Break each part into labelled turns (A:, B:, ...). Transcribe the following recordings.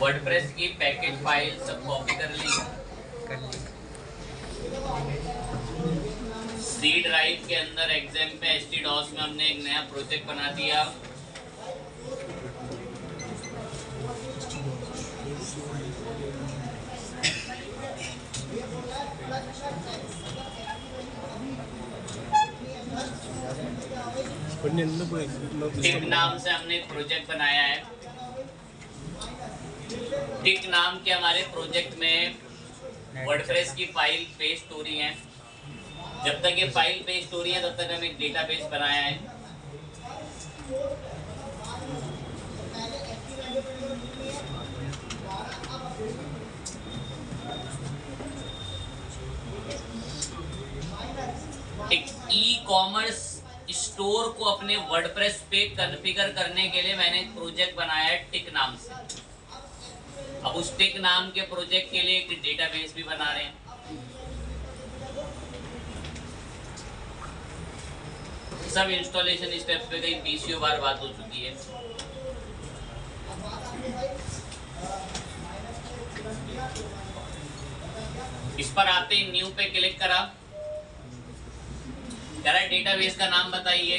A: WordPress की package file सब copy कर ली। सी ड्राइव के अंदर एग्जाम पे htdos में हमने एक नया प्रोजेक्ट बना दिया। टिक नाम से हमने एक प्रोजेक्ट बनाया है। टिक नाम के हमारे प्रोजेक्ट में वर्डप्रेस की फाइल पेस्ट हो रही है। जब तक ये फाइल पेस्ट हो रही है तब तक हम एक डेटाबेस बनाया है। एक ई-कॉमर्स स्टोर को अपने वर्डप्रेस पे कॉन्फ़िगर करने के लिए मैंने एक प्रोजेक्ट बनाया है टिक नाम से। अब उस टिक नाम के प्रोजेक्ट के लिए एक डेटाबेस भी बना रहे हैं। सब इंस्टॉलेशन स्टेप्स पे कई 20 बार बात हो चुकी है। इस पर आते ही न्यू पे क्लिक करा। कह रहा है डेटाबेस का नाम बताइए।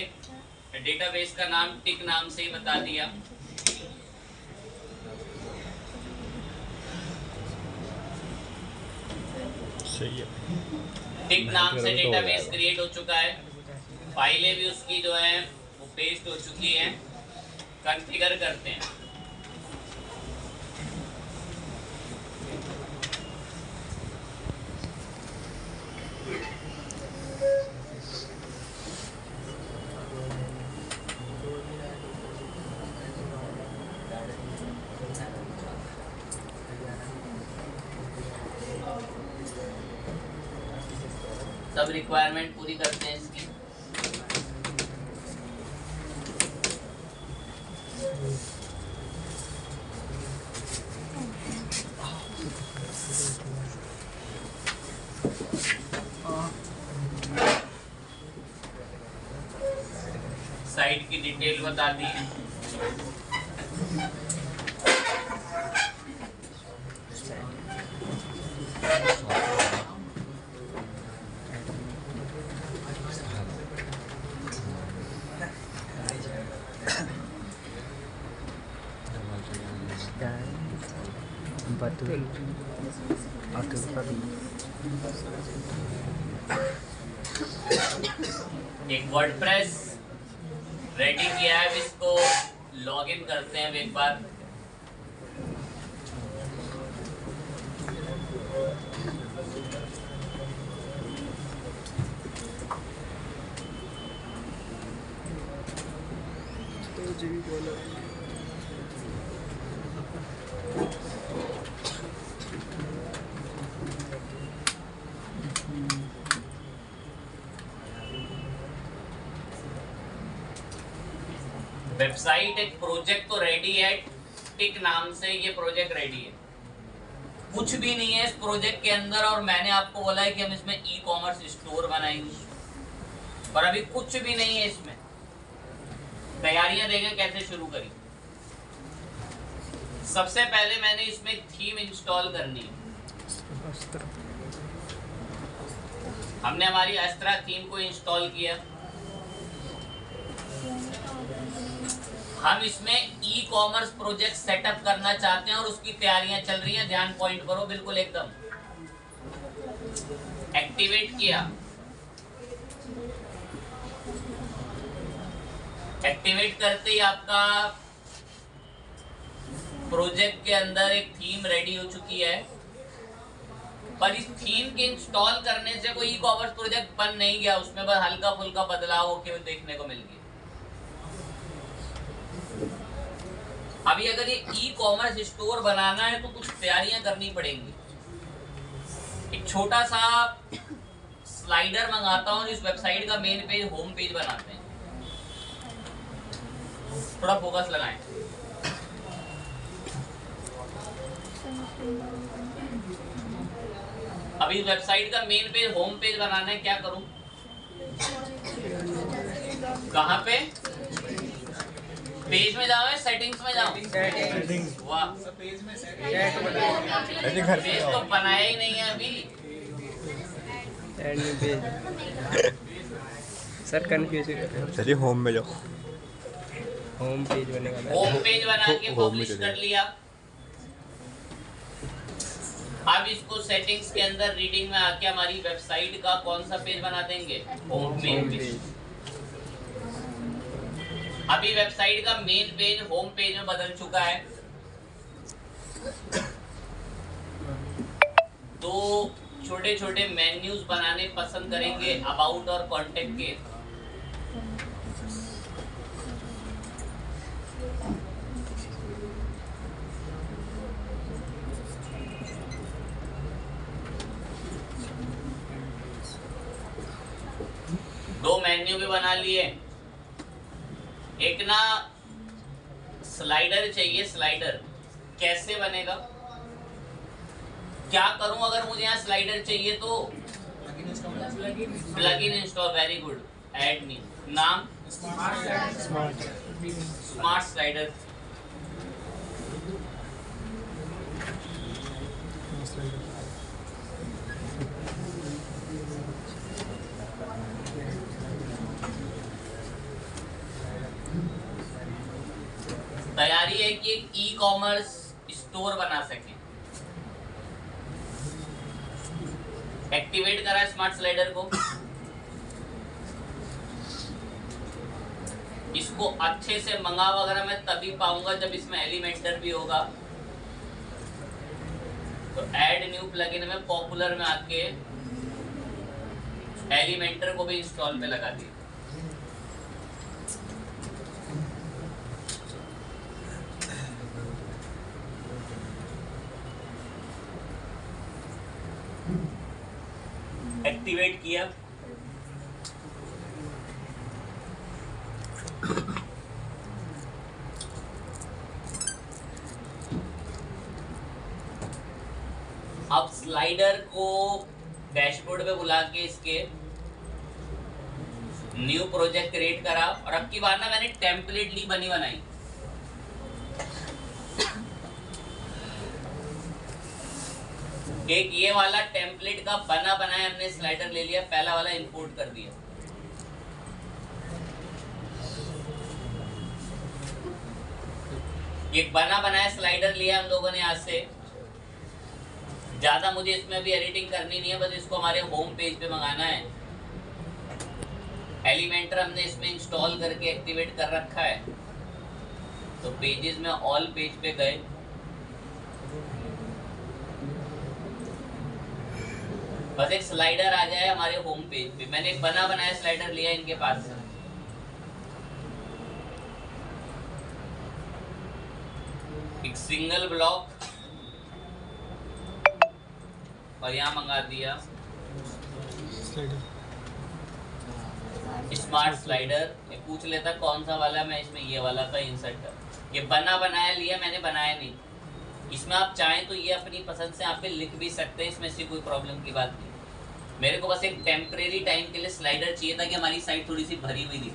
A: डेटाबेस का नाम टिक नाम से ही बता दिया।
B: सही है।
A: टिक नाम से डेटाबेस क्रिएट हो चुका है। फाइलें भी उसकी जो है वो पेस्ट हो चुकी हैं। कॉन्फ़िगर करते हैं। सब रिक्वायरमेंट पूरी करते हैं इसकी। साइट की डिटेल बता दी। एक वर्डप्रेस रेडी किया है। इसको लॉगिन करते हैं एक बार। वेबसाइट एक प्रोजेक्ट तो रेडी है। टिक नाम से ये प्रोजेक्ट रेडी है। कुछ भी नहीं है इस प्रोजेक्ट के अंदर और मैंने आपको बोला है कि हम इसमें ई कॉमर्स स्टोर बनाएंगे और अभी कुछ भी नहीं है इसमें। तैयारियां देखें कैसे शुरू करी। सबसे पहले मैंने इसमें थीम इंस्टॉल करनी है। हमने हमारी अस्त्रा थीम को इंस्टॉल किया। हम इसमें ई कॉमर्स प्रोजेक्ट सेटअप करना चाहते हैं और उसकी तैयारियां चल रही हैं। ध्यान पॉइंट करो बिल्कुल एकदम। एक्टिवेट किया। एक्टिवेट करते ही आपका प्रोजेक्ट के अंदर एक थीम रेडी हो चुकी है। पर इस थीम के इंस्टॉल करने से कोई ई कॉमर्स प्रोजेक्ट बन नहीं गया। उसमें बस हल्का फुल्का बदलाव होके देखने को मिल गया। अभी अगर ये ई कॉमर्स स्टोर बनाना है तो कुछ तैयारियां करनी पड़ेंगी। एक छोटा सा स्लाइडर मंगाता हूँ। इस वेबसाइट का मेन पेज होम पेज बनाते हैं। थोड़ा फोकस लगाएं। अभी वेबसाइट का मेन पेज होम पेज बनाना है। क्या करूं? कहां पे? पेज में जाओ, सेटिंग्स में जाओ।
B: सेटिंग्स।
A: वाह,
B: पेज में
A: पेज तो बनाया ही नहीं है अभी।
C: Add new page. Sir confuse हो रहे हैं।
D: चलिए होम में जाओ।
C: होम पेज बने वाला
A: होम पेज बना के
D: होम में
A: पब्लिश
D: चले
A: कर लिया। अब इसको सेटिंग्स के अंदर रीडिंग में आके हमारी वेबसाइट का कौन सा पेज बना देंगे? Home page. अभी वेबसाइट का मेन पेज होम पेज में बदल चुका है। तो छोटे छोटे मेन्यूज बनाने पसंद करेंगे अबाउट और कॉन्टेक्ट के। दो मेन्यू भी बना लिए। एक ना स्लाइडर चाहिए। स्लाइडर कैसे बनेगा? क्या करूं अगर मुझे यहाँ स्लाइडर चाहिए? तो plugin install. Very good. Add new. नाम स्मार्ट स्लाइडर। तैयारी है कि एक ई कॉमर्स स्टोर बना सके। एक्टिवेट करा स्मार्ट स्लाइडर को। इसको अच्छे से मंगा वगैरह मैं तभी पाऊंगा जब इसमें एलिमेंटर भी होगा। तो ऐड न्यू प्लगइन में पॉपुलर में आके एलिमेंटर को भी इंस्टॉल पे लगा दिया। एक्टिवेट किया। अब स्लाइडर को डैशबोर्ड पे बुला के इसके न्यू प्रोजेक्ट क्रिएट करा। और अब की बार ना मैंने टेम्पलेट ली बनी बनाई। एक ये वाला टेम्पलेट का बना बनाया हमने स्लाइडर ले लिया। पहला वाला इंपोर्ट कर दिया। एक बना बनाया स्लाइडर लिया हम लोगों ने यहाँ से। ज्यादा मुझे इसमें अभी एडिटिंग करनी नहीं है, बस इसको हमारे होम पेज पे मंगाना है। एलिमेंटर हमने इसमें इंस्टॉल करके एक्टिवेट कर रखा है। तो पेजेस में ऑल पेज पे गए। बस एक स्लाइडर आ जाए हमारे होम पेज पे। मैंने एक बना बनाया स्लाइडर लिया इनके पास से। एक सिंगल ब्लॉक और यहाँ मंगा दिया स्मार्ट स्लाइडर। ये पूछ लेता कौन सा वाला, मैं इसमें ये वाला का इंसर्ट कर। ये बना बनाया लिया मैंने, बनाया नहीं। इसमें आप चाहें तो ये अपनी पसंद से आप पे लिख भी सकते हैं, इसमें से कोई प्रॉब्लम की बात नहीं। मेरे को बस एक टेम्परेरी टाइम के लिए स्लाइडर चाहिए था कि हमारी साइट थोड़ी सी भरी हुई थी।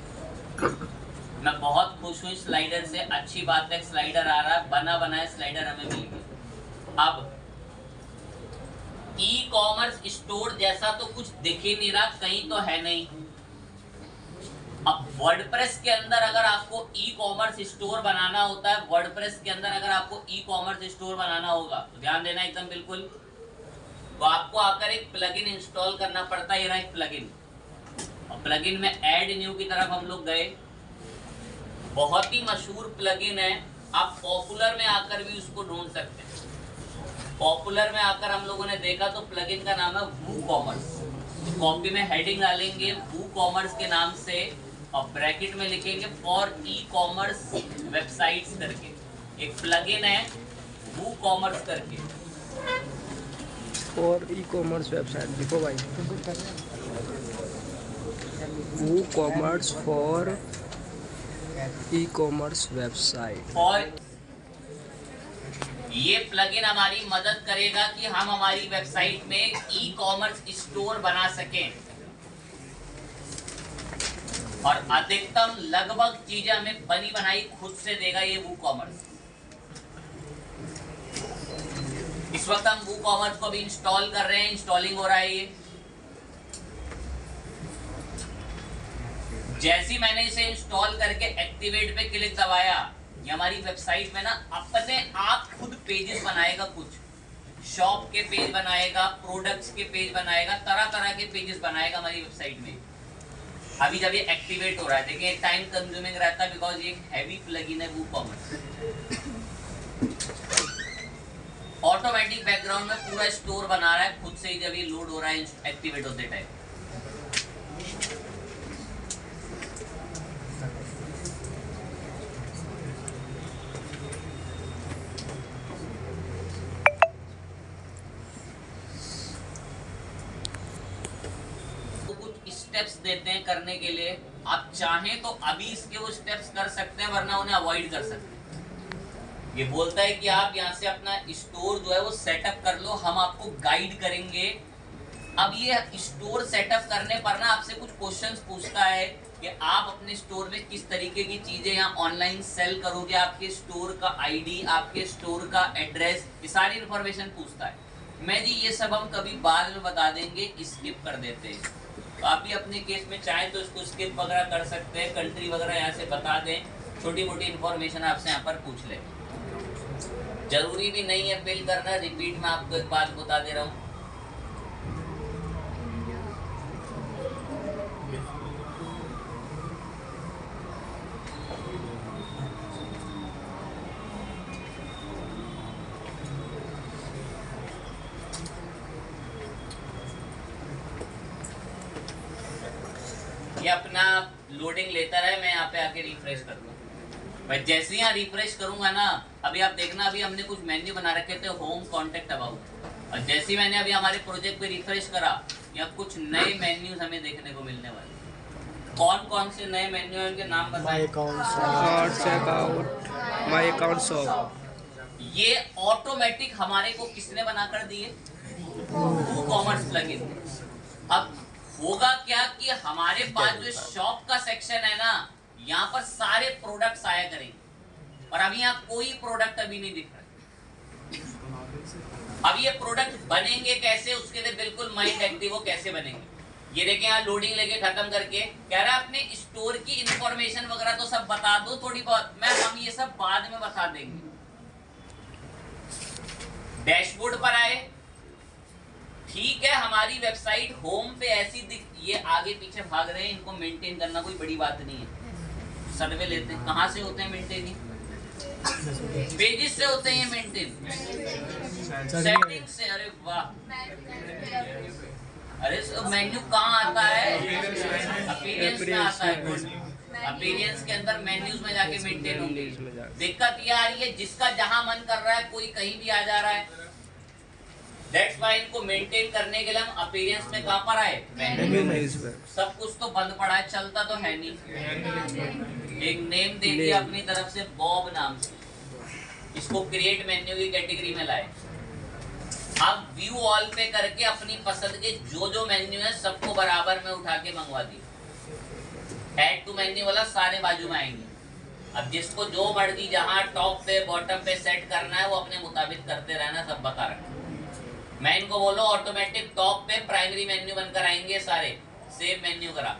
A: मैं बहुत खुश हूँ स्लाइडर से। अच्छी बात है स्लाइडर आ रहा है, बना बनाया स्लाइडर हमें मिल गया। अब ई कॉमर्स स्टोर जैसा तो कुछ दिख ही नहीं रहा, कहीं तो है नहीं। अब वर्डप्रेस के अंदर अगर आपको ई कॉमर्स स्टोर बनाना होता है, वर्डप्रेस के अंदर अगर आपको ई कॉमर्स स्टोर बनाना होगा तो ध्यान देना एकदम बिल्कुल। तो आपको आकर एक प्लगइन इंस्टॉल करना पड़ता है। ये रहा एक प्लगइन। और प्लगइन में ऐड न्यू की तरफ हम लोग गए। बहुत ही मशहूर प्लगइन है, आप पॉपुलर में आकर भी उसको ढूंढ सकते हैं। पॉपुलर में आकर हम लोगों ने देखा तो प्लगइन का नाम है वू कॉमर्स। कॉपी में हेडिंग डालेंगे वू कॉमर्स के नाम से और ब्रैकेट में लिखेंगे फॉर ई कॉमर्स वेबसाइट्स करके। एक प्लगइन है वू कॉमर्स करके।
C: फॉर ई कॉमर्स वेबसाइट देखो भाई, WooCommerce for e commerce website.
A: और ये प्लगइन हमारी मदद करेगा कि हम हमारी वेबसाइट में ई कॉमर्स स्टोर बना सकें। और अधिकतम लगभग चीजें हमें बनी बनाई खुद से देगा ये WooCommerce। इस वक्त हम WooCommerce को भी इंस्टॉल कर रहे हैं, इंस्टॉलिंग हो रहा है ये। जैसे मैंने इसे इंस्टॉल करके एक्टिवेट पे क्लिक दबाया, ये हमारी वेबसाइट में ना अपने आप खुद पेजेस बनाएगा, कुछ शॉप के पेज बनाएगा, प्रोडक्ट्स के पेज बनाएगा, तरह तरह के पेजेस बनाएगा हमारी वेबसाइट में। अभी जब ये एक्टिवेट हो रहा है, देखिए टाइम कंज्यूमिंग रहता है बिकॉज ये हैवी प्लगइन है WooCommerce। ऑटोमेटिक बैकग्राउंड में पूरा स्टोर बना रहा है खुद से ही जब ये लोड हो रहा है एक्टिवेट होते टाइम। स्टेप्स देते हैं करने के लिए, आप चाहें तो अभी इसके वो स्टेप्स कर सकते हैं, वरना उन्हें अवॉइड कर सकते हैं। ये बोलता है कि आप यहाँ से अपना स्टोर जो है वो सेटअप कर लो, हम आपको गाइड करेंगे। अब ये स्टोर सेटअप करने पर ना आपसे कुछ क्वेश्चंस पूछता है कि आप अपने स्टोर में किस तरीके की चीजें यहाँ ऑनलाइन सेल करोगे, आपके स्टोर का आईडी, आपके स्टोर का एड्रेस, ये सारी इंफॉर्मेशन पूछता है। मैं जी ये सब हम कभी बाद में बता देंगे, स्किप कर देते हैं। तो आप भी अपने केस में चाहें तो इसको स्किप वगैरह कर सकते हैं, कंट्री वगैरह यहाँ से बता दें, छोटी मोटी इन्फॉर्मेशन आपसे यहाँ पर पूछ लें। जरूरी भी नहीं है फिल करना, रिपीट में आपको एक बात बता दे रहा हूँ। ये अपना लोडिंग लेता रहे, मैं यहाँ पे आके रिफ्रेश कर दूँ। मैं जैसे ही यहाँ रिफ्रेश करूंगा ना, अभी आप देखना, अभी हमने कुछ मेन्यू बना रखे थे, होम, कॉन्टेक्ट, अबाउट, और जैसे ही मैंने अभी हमारे प्रोजेक्ट पे रिफ्रेश करा, यहाँ कुछ नए मेन्यूज हमें देखने को मिलने वाले। कौन कौन से नए मेन्यू हैं, उनके नाम बताएं।
C: My account shop.
A: ये ऑटोमेटिक हमारे को किसने बनाकर दिए? WooCommerce plugin. अब होगा क्या कि हमारे पास जो शॉप का सेक्शन है ना, यहाँ पर सारे प्रोडक्ट्स आया करेंगे, और अभी यहाँ कोई प्रोडक्ट अभी नहीं दिख रहा। अब ये प्रोडक्ट बनेंगे कैसे, उसके लिए बिल्कुल माइंड एक्टिव हो, कैसे बनेंगे। ये देखें यहाँ लोडिंग लेके खत्म करके कह रहा है अपने स्टोर की इंफॉर्मेशन वगैरह तो सब बता दो थोड़ी बहुत, हम ये सब बाद में बता देंगे। डैशबोर्ड पर आए, ठीक है, हमारी वेबसाइट होम पे ऐसी दिख, ये आगे पीछे भाग रहे हैं, इनको मेंटेन करना कोई बड़ी बात नहीं है। सर्वे लेते हैं, कहाँ से होते हैं मेंटेन? पेजेस से होते हैं ये मेंटेन, सेटिंग से। अरे वाह, अरे मेन्यू कहाँ आता है? अपीयरेंस में आता है। अपीयरेंस के अंदर मेन्यूज में जाके मेंटेन होंगे। दिक्कत ये आ रही है, जिसका जहां मन कर रहा है कोई कहीं भी आ जा रहा है। That's why इनको मेंटेन करने के लिए हम अपीयरेंस में कहाँ पर आए? सब कुछ तो बंद पड़ा है, चलता तो है नहीं। एक नेम दे दिया अपनी तरफ से, बॉब नाम से, इसको क्रिएट मेन्यू की कैटेगरी में लाए। अब व्यू ऑल पे करके अपनी पसंद के जो जो मेन्यू है सबको बराबर में उठा के मंगवा दिया। ऐड टू मेन्यू वाला सारे बाजू में आएंगे। अब जिसको जो मर्जी जहाँ टॉप पे बॉटम पे सेट करना है वो अपने मुताबिक करते रहना, सब बता रखा। मैं इनको बोलो ऑटोमेटिक टॉप पे प्राइमरी मेन्यू बनकर आएंगे सारे, सेव मेन्यू करा।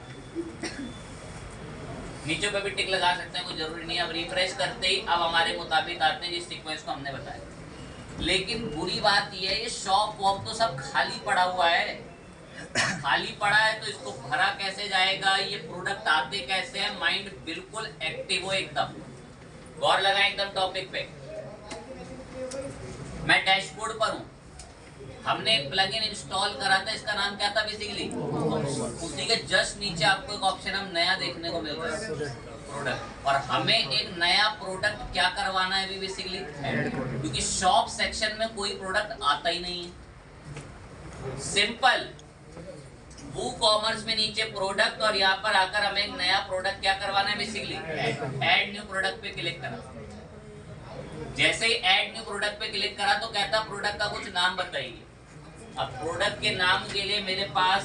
A: नीचे पे भी टिक लगा सकते हैं, कोई जरूरी नहीं। अब रिफ्रेश करते ही अब हमारे मुताबिक आते हैं जिस सीक्वेंस को हमने बताया। लेकिन बुरी बात यह है, ये शॉप वॉप तो सब खाली पड़ा हुआ है। खाली पड़ा है तो इसको भरा कैसे जाएगा, ये प्रोडक्ट आते कैसे हैं? माइंड बिल्कुल एक्टिव हो, एकदम गौर लगाएं एकदम टॉपिक पे। मैं डैशबोर्ड पर हूँ, हमने एक प्लगइन इंस्टॉल करा था, इसका नाम क्या था बेसिकली? उसी के जस्ट नीचे आपको एक ऑप्शन हम नया देखने को मिल रहा है, प्रोडक्ट। और हमें एक नया प्रोडक्ट क्या करवाना है बेसिकली, क्योंकि शॉप सेक्शन में कोई प्रोडक्ट आता ही नहीं है। सिंपल, WooCommerce में नीचे प्रोडक्ट, और यहाँ पर आकर हमें एक नया प्रोडक्ट क्या करवाना है बेसिकली, ऐड न्यू प्रोडक्ट पे क्लिक करना। जैसे ही ऐड न्यू प्रोडक्ट पे क्लिक करा तो कहता प्रोडक्ट का कुछ नाम बताइए। अब प्रोडक्ट के नाम के लिए मेरे पास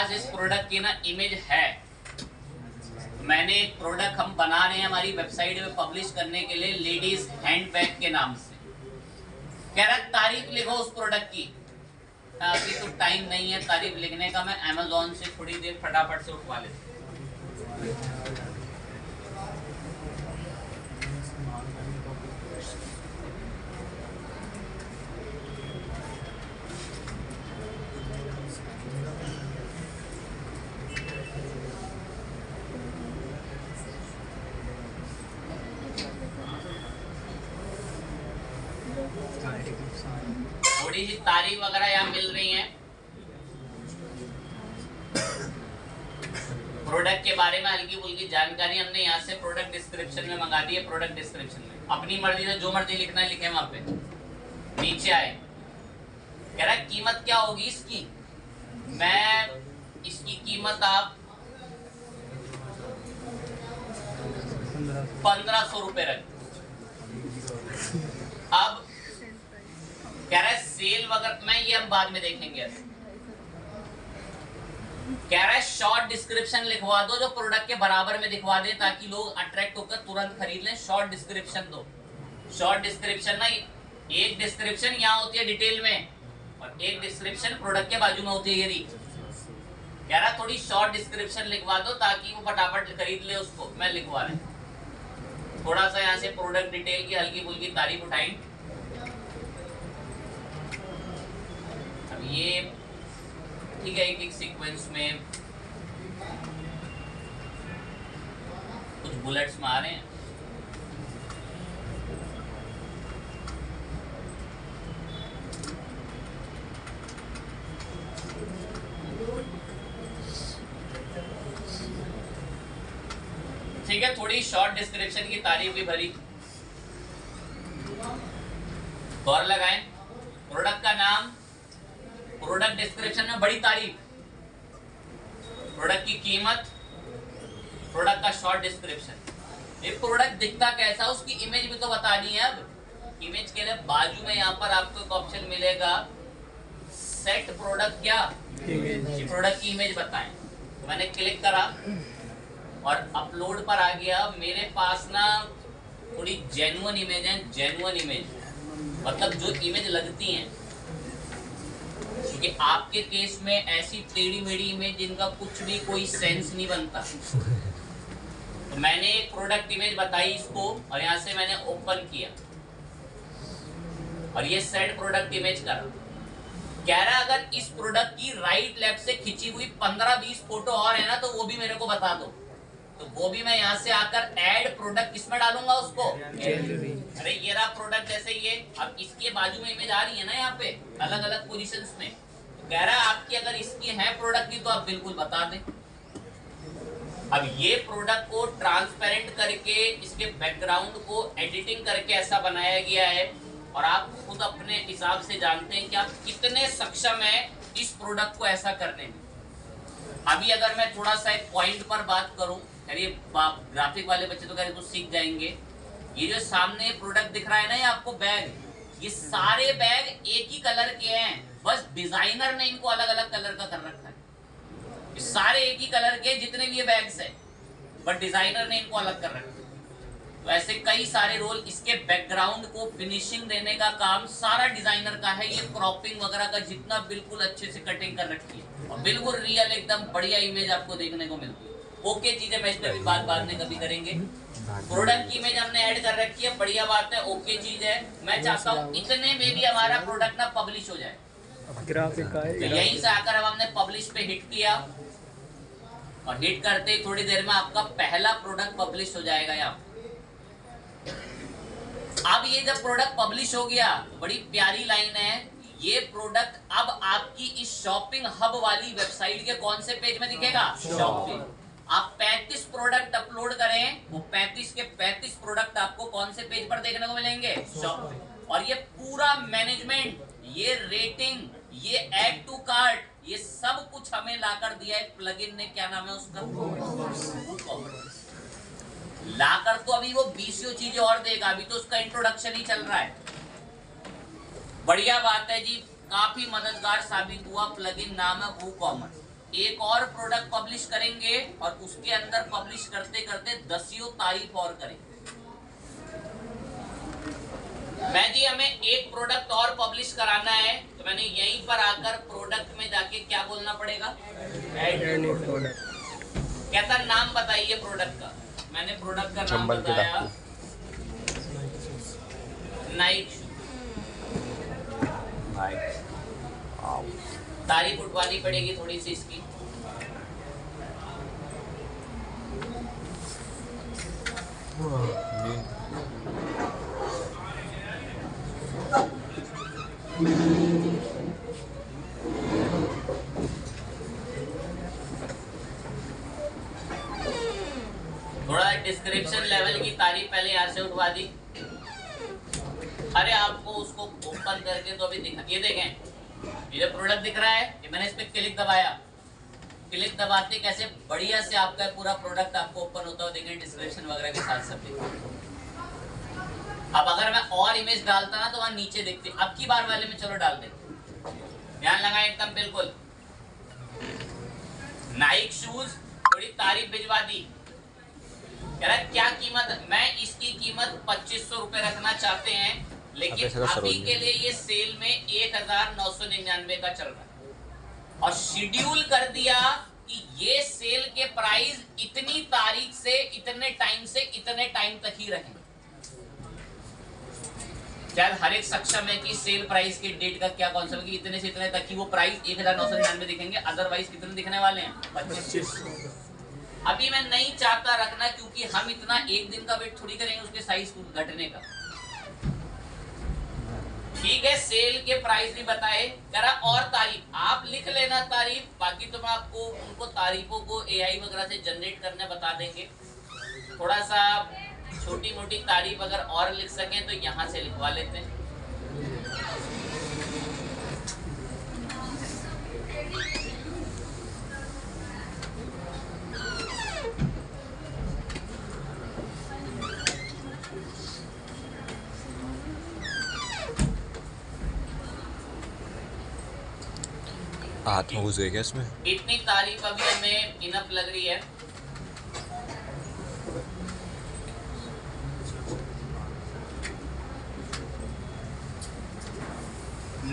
A: पास इस प्रोडक्ट की ना इमेज है। मैंने एक प्रोडक्ट हम बना रहे हैं हमारी वेबसाइट पे पब्लिश करने के लिए, लेडीज हैंडबैग के नाम से। कह रहा तारीफ लिखो उस प्रोडक्ट की। अभी तो टाइम नहीं है तारीफ लिखने का, मैं अमेज़न से थोड़ी देर फटाफट से उठवा लेता हूं। थोड़ी सी तारीफ वगैरह यहाँ मिल रही है। प्रोडक्ट के बारे में हल्की फुल्की जानकारी हमने यहाँ से प्रोडक्ट डिस्क्रिप्शन में मंगा दी है। प्रोडक्ट डिस्क्रिप्शन में अपनी मर्जी से जो मर्जी लिखना है लिखे वहां पे। नीचे आए, कह रहा कीमत क्या होगी इसकी। मैं इसकी कीमत आप 1500 रुपए रख। अब कह रहा है सेल वगैरह मैं ये हम बाद में देखेंगे। कह रहा है शॉर्ट डिस्क्रिप्शन लिखवा दो जो प्रोडक्ट के बराबर में दिखवा दे ताकि लोग अट्रैक्ट होकर तुरंत खरीद लें। शॉर्ट डिस्क्रिप्शन दो। शॉर्ट डिस्क्रिप्शन ना, एक डिस्क्रिप्शन यहाँ होती है डिटेल में और एक डिस्क्रिप्शन प्रोडक्ट के बाजू में होती है। ये कह रहा थोड़ी शॉर्ट डिस्क्रिप्शन लिखवा दो ताकि वो फटाफट खरीद ले उसको। मैं लिखवा रहा हूं। थोड़ा सा यहाँ से प्रोडक्ट डिटेल की हल्की फुल्की तारीफ उठाई। अब ये ठीक है, एक एक सीक्वेंस में कुछ बुलेट्स में आ रहे हैं। ठीक है, थोड़ी शॉर्ट डिस्क्रिप्शन की तारीफ भी भरी। गौर लगाएं, प्रोडक्ट का नाम, प्रोडक्ट डिस्क्रिप्शन में बड़ी तारीफ, प्रोडक्ट की कीमत, प्रोडक्ट का शॉर्ट डिस्क्रिप्शन। ये प्रोडक्ट दिखता कैसा, उसकी इमेज भी तो बतानी है। अब इमेज के लिए बाजू में यहाँ पर आपको एक ऑप्शन मिलेगा, सेट प्रोडक्ट क्या इमेज, प्रोडक्ट की इमेज बताएं। तो मैंने क्लिक करा और अपलोड पर आ गया। मेरे पास ना थोड़ी जेन्युइन इमेज है। जेन्युइन इमेज मतलब जो इमेज लगती हैं, क्योंकि आपके केस में ऐसी टेढ़ी मेढ़ी इमेज जिनका कुछ भी कोई सेंस नहीं बनता। तो मैंने एक प्रोडक्ट इमेज बताई इसको और यहाँ से मैंने ओपन किया और ये सेट प्रोडक्ट इमेज करा। कह रहा अगर इस प्रोडक्ट की राइट लेफ्ट से खिंची हुई 15-20 फोटो और है ना तो वो भी मेरे को बता दो। तो वो भी मैं यहाँ से आकर ऐड प्रोडक्ट किसमें डालूंगा उसको। अरे ये रहा प्रोडक्ट, जैसे ये अब इसके बाजू में इमेज आ रही है ना यहाँ पे अलग अलग पोजीशंस में। तो कह रहा है आपकी अगर इसकी है प्रोडक्ट की तो आप बिल्कुल बता दें। अब ये प्रोडक्ट को ट्रांसपेरेंट करके इसके बैकग्राउंड को एडिटिंग करके ऐसा बनाया गया है और आप खुद अपने हिसाब से जानते हैं कि आप कितने सक्षम है इस प्रोडक्ट को ऐसा करने में। अभी अगर मैं थोड़ा सा एक पॉइंट पर बात करूं, ये ग्राफिक वाले बच्चे तो कह रहे तो सीख जाएंगे। ये जो सामने प्रोडक्ट दिख रहा है ना, ये आपको बैग, ये सारे बैग एक ही कलर के हैं, बस डिजाइनर ने इनको अलग अलग कलर का कर रखा है। ये सारे एक ही कलर के जितने भी ये बैग्स हैं, बट डिजाइनर ने इनको अलग कर रखा है। तो ऐसे कई सारे रोल, इसके बैकग्राउंड को फिनिशिंग देने का काम सारा डिजाइनर का है। ये क्रॉपिंग वगैरह का जितना बिल्कुल अच्छे से कटिंग कर रखी है और बिल्कुल रियल एकदम बढ़िया इमेज आपको देखने को मिलती है। ओके चीज है, मैं इस पर भी बात बाद में कभी करेंगे। प्रोडक्ट की इमेज हमने ऐड कर रखी है, बढ़िया बात है, ओके चीज है। मैं चाहता हूँ इतने में भी हमारा प्रोडक्ट ना पब्लिश हो जाए। तो यहीं से आकर अब हमने पब्लिश पे हिट किया और हिट करते ही थोड़ी देर में आपका पहला प्रोडक्ट पब्लिश हो जाएगा यहाँ। अब ये जब प्रोडक्ट पब्लिश हो गया, बड़ी प्यारी लाइन है, ये प्रोडक्ट अब आपकी इस शॉपिंग हब वाली वेबसाइट के कौन से पेज में दिखेगा, शॉपिंग। आप 35 प्रोडक्ट अपलोड करें, वो 35 के 35 प्रोडक्ट आपको कौन से पेज पर देखने को मिलेंगे, शॉपिंग। और ये पूरा मैनेजमेंट, ये रेटिंग, ये ऐड टू कार्ट, ये सब कुछ हमें लाकर दिया है प्लगइन ने। क्या नाम है उसका, लाकर। तो अभी वो 20 चीजें और देगा, अभी तो उसका इंट्रोडक्शन ही चल रहा है। बढ़िया बात है जी, काफी मददगार साबित हुआ प्लगइन, नाम है WooCommerce। एक और प्रोडक्ट पब्लिश करेंगे और उसके अंदर पब्लिश करते करते 10 तारीफ और करेंगे। मैं जी हमें एक प्रोडक्ट और पब्लिश कराना है, तो मैंने यहीं पर आकर प्रोडक्ट में जाके क्या बोलना पड़ेगा, ऐड न्यू प्रोडक्ट। कहता नाम बताइए प्रोडक्ट का, मैंने प्रोडक्ट का नाम बताया नाइक। तारीफ उठवानी पड़ेगी थोड़ी सी इसकी। थोड़ा डिस्क्रिप्शन लेवल की तारीफ पहले यहाँ से उठवा दी। अरे आपको उसको ओपन करके तो अभी दिखा, ये देखें ये प्रोडक्ट दिख रहा है, ये मैंने इस पे क्लिक दबाया, क्लिक दबाते कैसे बढ़िया से आपका पूरा प्रोडक्ट आपको ओपन होता है, देखें डिस्क्रिप्शन वगैरह के साथ सब दिखा। अब अगर मैं और इमेज डालता ना तो वहां नीचे दिखती, अब की बार वाले में चलो डाल देते, ध्यान लगाएं एकदम बिल्कुल। नाइक शूज, थोड़ी तारीफ भिजवा दी, कह रहा क्या कीमत, मैं इसकी कीमत 2500 रुपए रखना चाहते हैं, लेकिन अभी के लिए ये सेल में 1999 का चल रहा है, और शेड्यूल कर दिया कि ये सेल के प्राइस इतनी तारीख से इतने टाइम से इतने टाइम तक ही रहेंगे। शायद हर एक सक्षम है कि सेल प्राइस के डेट का क्या कॉन्सेप्ट, कि इतने से इतने तक ही वो प्राइस 1999 दिखेंगे, अदरवाइज कितने दिखने वाले हैं 2500। अभी मैं नहीं चाहता रखना, क्योंकि हम इतना एक दिन का वेट थोड़ी करेंगे उसके साइज घटने का। ठीक है, सेल के प्राइस भी बताए, करा और तारीफ आप लिख लेना तारीफ, बाकी तो मैं आपको उनको तारीफों को एआई वगैरह से जनरेट करने बता देंगे। थोड़ा सा छोटी मोटी तारीफ अगर और लिख सकें तो यहाँ से लिखवा लेते हैं।
B: हाथ में घुस गए क्या इसमें?
A: इतनी तारीफ अभी हमें इनफ लग रही है।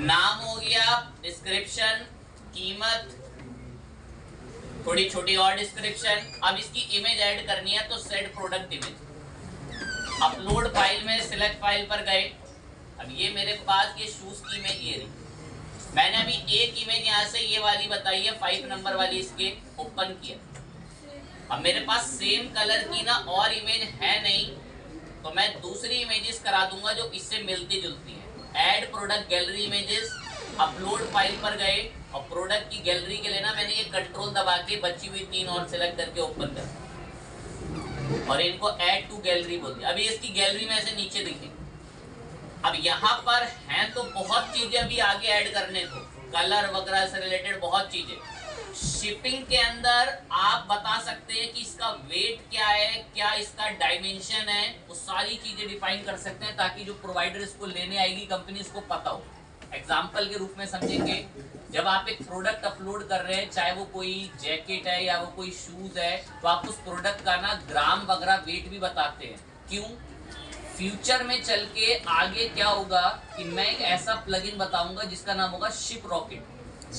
A: नाम हो गया, डिस्क्रिप्शन, कीमत, थोड़ी छोटी और डिस्क्रिप्शन। अब इसकी इमेज ऐड करनी है तो set product image, upload file में सिलेक्ट फाइल पर गए। अब ये मेरे पास ये शूज की इमेज ये रही, मैंने अभी एक इमेज यहाँ से ये वाली बताई है 5 नंबर वाली, इसके ओपन किया। अब मेरे पास सेम कलर की ना और इमेज है नहीं, तो मैं दूसरी इमेजेस करा दूंगा जो इससे मिलती जुलती है। Add product gallery images, upload file पर गए और प्रोडक्ट की गैलरी के लिए ना मैंने ये कंट्रोल दबा के बची हुई 3 और सिलेक्ट करके ओपन कर, और इनको ऐड टू गैलरी बोल दिया। अभी इसकी गैलरी में ऐसे नीचे दिखे। अब यहाँ पर हैं तो बहुत चीजें अभी आगे ऐड करने को, कलर वगैरह से रिलेटेड बहुत चीजें। शिपिंग के अंदर आप बता सकते हैं कि इसका वेट क्या है, क्या इसका डायमेंशन है, वो सारी चीजें डिफाइन कर सकते हैं ताकि जो प्रोवाइडर इसको लेने आएगी कंपनी इसको पता हो। एग्जाम्पल के रूप में समझेंगे, जब आप एक प्रोडक्ट अपलोड कर रहे हैं, चाहे वो कोई जैकेट है या वो कोई शूज है, तो आप उस प्रोडक्ट का ना ग्राम वगैरह वेट भी बताते हैं। क्यों? फ्यूचर में चल के आगे क्या होगा कि मैं एक ऐसा प्लगइन बताऊंगा जिसका नाम होगा शिप रॉकेट,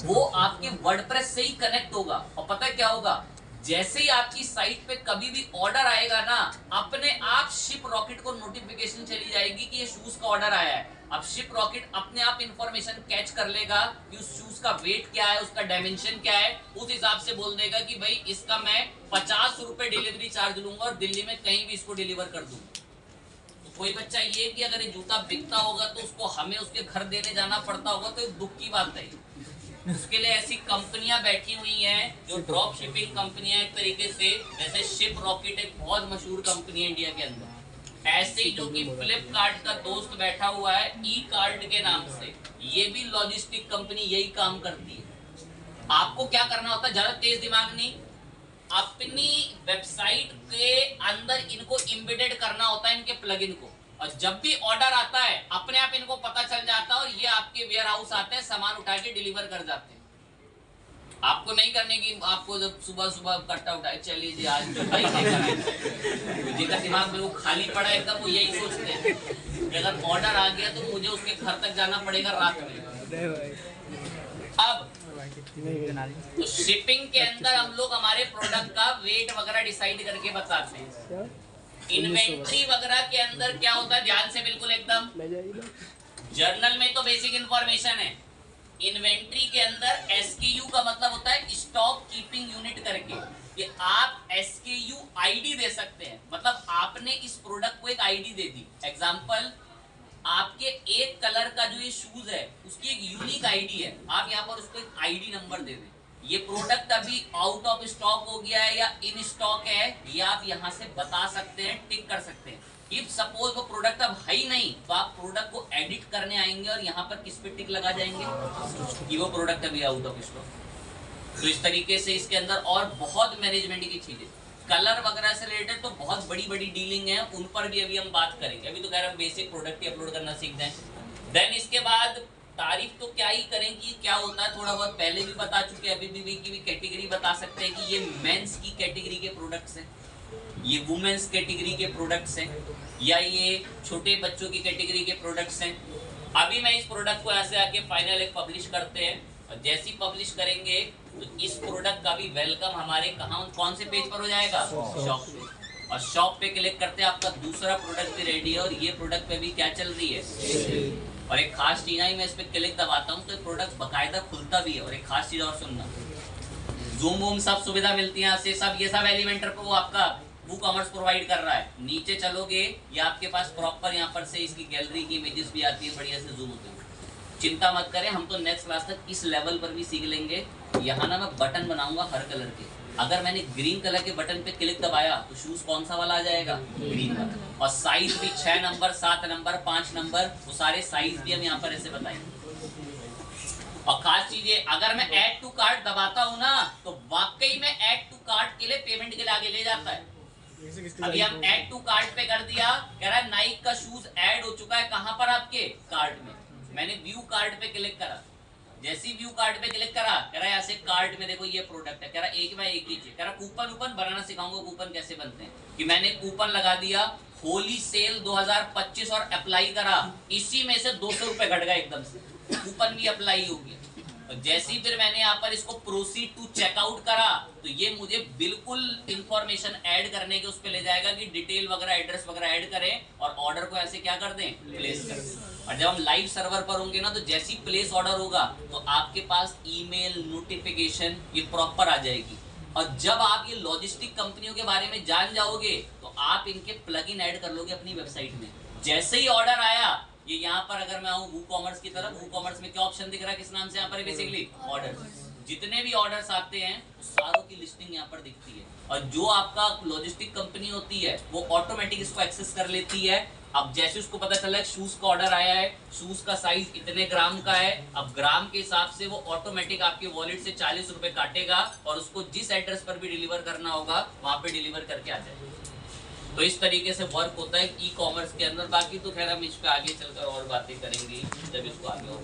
A: वो आपके वर्डप्रेस से ही कनेक्ट होगा। और पता है क्या होगा, जैसे ही आपकी साइट पे कभी भी ऑर्डर आएगा ना, अपने आप शिप रॉकेट को नोटिफिकेशन चली जाएगी कि ये शूज का ऑर्डर आया है। अब शिप रॉकेट अपने आप इंफॉर्मेशन कैच कर लेगा कि उस शूज का वेट क्या है, उसका डायमेंशन क्या है, उस हिसाब से बोल देगा कि भाई इसका मैं 50 रुपए डिलीवरी चार्ज लूंगा और दिल्ली में कहीं भी इसको डिलीवर कर दूंगा। कोई बच्चा ये कि अगर ये जूता बिकता होगा तो उसको हमें उसके घर देने जाना पड़ता होगा, तो दुख की बात है। उसके लिए ऐसी कंपनियां बैठी हुई हैं जो ड्रॉप शिपिंग कंपनियां एक तरीके से, जैसे शिप रॉकेट एक बहुत मशहूर कंपनी है इंडिया के अंदर। ऐसे ही जो कि फ्लिपकार्ट का दोस्त बैठा हुआ है ई कार्ड के नाम से, ये भी लॉजिस्टिक कंपनी यही काम करती है। आपको क्या करना होता है, ज्यादा तेज दिमाग नहीं, अपनी वेबसाइट के अंदर इनको एम्बेडेड करना होता है, इनके प्लगइन को, और जब भी ऑर्डर आता है अपने आप इनको पता चल जाता है और ये आपके वेयर हाउस आते हैं, सामान उठा के डिलीवर कर जाते हैं। आपको नहीं करने की, आपको जब सुबह सुबह कट्टा उठाए चलिए जी आज जुताई नहीं कराएंगे, जिनका दिमाग में वो खाली पड़ा है एकदम, वो यही सोचते हैं कि अगर ऑर्डर आ गया तो मुझे उसके घर तक जाना पड़ेगा रात में। अब तो शिपिंग के अंदर हम लोग हमारे प्रोडक्ट का वेट वगैरह डिसाइड करके बताते हैं। इन्वेंट्री वगैरह के अंदर क्या होता है, ध्यान से बिल्कुल एकदम, जर्नल में तो बेसिक इंफॉर्मेशन है। इन्वेंट्री के अंदर SKU का मतलब होता है स्टॉक कीपिंग यूनिट करके, कि आप SKU आईडी दे सकते हैं, मतलब आपने इस प्रोडक्ट को एक आईडी दे दी। एग्जांपल, आपके एक कलर का जो ये शूज है उसकी एक यूनिक आईडी है, आप यहाँ पर उसको एक आईडी नंबर दे दें। ये प्रोडक्ट अभी आउट ऑफ स्टॉक हो गया है या इन स्टॉक है, ये आप यहाँ से बता सकते हैं, टिक कर सकते हैं। इफ सपोज वो प्रोडक्ट अब है ही नहीं, तो आप प्रोडक्ट को एडिट करने आएंगे और यहाँ पर किस पे टिक लगा जाएंगे कि वो प्रोडक्ट अभी आउट ऑफ स्टॉक। तो इस तरीके से इसके अंदर और बहुत मैनेजमेंट की चीजें, कलर वगैरह से रिलेटेड तो बहुत बड़ी बड़ी डीलिंग है, उन पर भी अभी हम बात करेंगे। अभी तो खैर हम बेसिक प्रोडक्ट ही अपलोड करना सीख जाएं। देन इसके बाद तारीफ तो क्या ही करें कि क्या होता है, थोड़ा बहुत पहले भी बता चुके हैं, अभी भी की भी कैटेगरी बता सकते हैं कि ये मेंस की कैटेगरी के प्रोडक्ट्स हैं, ये वुमेन्स कैटेगरी के प्रोडक्ट्स हैं, या ये छोटे बच्चों की कैटेगरी के प्रोडक्ट्स हैं। अभी मैं इस प्रोडक्ट को ऐसे आके फाइनल एक पब्लिश करते हैं, और जैसी पब्लिश करेंगे तो इस प्रोडक्ट का भी वेलकम हमारे कौन से पेज पर हो जाएगा, शॉप पे। और शॉप पे क्लिक करते हैं, आपका दूसरा प्रोडक्ट भी रेडी है, और ये प्रोडक्ट पे भी क्या चल रही है। और एक खास चीज है, मैं इस पे क्लिक दबाता हूँ तो प्रोडक्ट बकायदा खुलता भी है। और एक खास चीज और सुनना, जूम वूम सब सुविधा मिलती है यहाँ से, सब ये सब एलिमेंटर पर वो आपका WooCommerce प्रोवाइड कर रहा है। नीचे चलोगे या आपके पास प्रॉपर यहाँ पर से इसकी गैलरी की इमेजेस भी आती है, बढ़िया से जूम होते हैं। चिंता मत करें, हम तो नेक्स्ट क्लास तक इस लेवल पर भी सीख लेंगे। यहाँ ना मैं बटन बनाऊंगा हर कलर के, अगर मैंने ग्रीन कलर के बटन पे क्लिक दबाया तो शूज कौन सा वाला आ जाएगा, ग्रीन वाला। और साइज भी 6 नंबर, 7 नंबर, 5 नंबर, वो सारे साइज भी हम यहाँ पर ऐसे बताएंगे। और खास चीज ये, अगर मैं ऐड टू कार्ट दबाता हूँ ना, तो वाकई में ऐड टू कार्ट के लिए पेमेंट के लिए आगे ले जाता है। अभी हम ऐड टू कार्ट पे कर दिया, कह रहा है नाइक का शूज ऐड हो चुका है, कहां पर, आपके कार्ट में। मैंने व्यू कार्ट पे क्लिक करा, जैसी व्यू कार्ट पे क्लिक करा, कह रहा है ऐसे कार्ट में देखो ये प्रोडक्ट है, कह रहा है एक बाय एक ही चीज, कह रहा कूपन ऊपन बनाना सिखाऊंगा, कूपन कैसे बनते हैं। कि मैंने कूपन लगा दिया होली सेल 2025 और अप्लाई करा, इसी में से 200 रुपए घट गए एकदम से, कूपन भी अप्लाई हो गया। जैसे ही फिर मैंने यहाँ पर इसको प्रोसीड टू चेकआउट करा, तो ये मुझे बिल्कुल इंफॉर्मेशन ऐड करने के उस पे ले जाएगा कि डिटेल वगैरह, एड्रेस वगैरह ऐड करें और ऑर्डर को ऐसे क्या कर दें, प्लेस कर दें। और जब हम लाइव सर्वर पर होंगे ना, तो जैसी प्लेस ऑर्डर होगा तो आपके पास ईमेल नोटिफिकेशन ये प्रॉपर आ जाएगी। और जब आप ये लॉजिस्टिक कंपनियों के बारे में जान जाओगे तो आप इनके प्लगइन ऐड कर लोगे अपनी वेबसाइट में। जैसे ही ऑर्डर आया, ये यहाँ पर अगर मैं आऊँ WooCommerce की तरफ, WooCommerce में क्या ऑप्शन दिख रहा है, किस नाम से यहाँ पर बेसिकली ऑर्डर, जितने भी ऑर्डर्स आते हैं सारों की लिस्टिंग यहाँ पर दिखती है। और जो आपका लॉजिस्टिक कंपनी होती है वो ऑटोमेटिक इसको एक्सेस कर लेती है। अब जैसे उसको पता चला है शूज का ऑर्डर आया है, शूज का साइज इतने ग्राम का है, अब ग्राम के हिसाब से वो ऑटोमेटिक आपके वॉलेट से 40 रुपए काटेगा और उसको जिस एड्रेस पर भी डिलीवर करना होगा वहां पे डिलीवर करके आ जाएगा। तो इस तरीके से वर्क होता है ई-कॉमर्स के अंदर। बाकी तो खैर हम इस पे आगे चलकर और बातें करेंगे जब इसको आगे और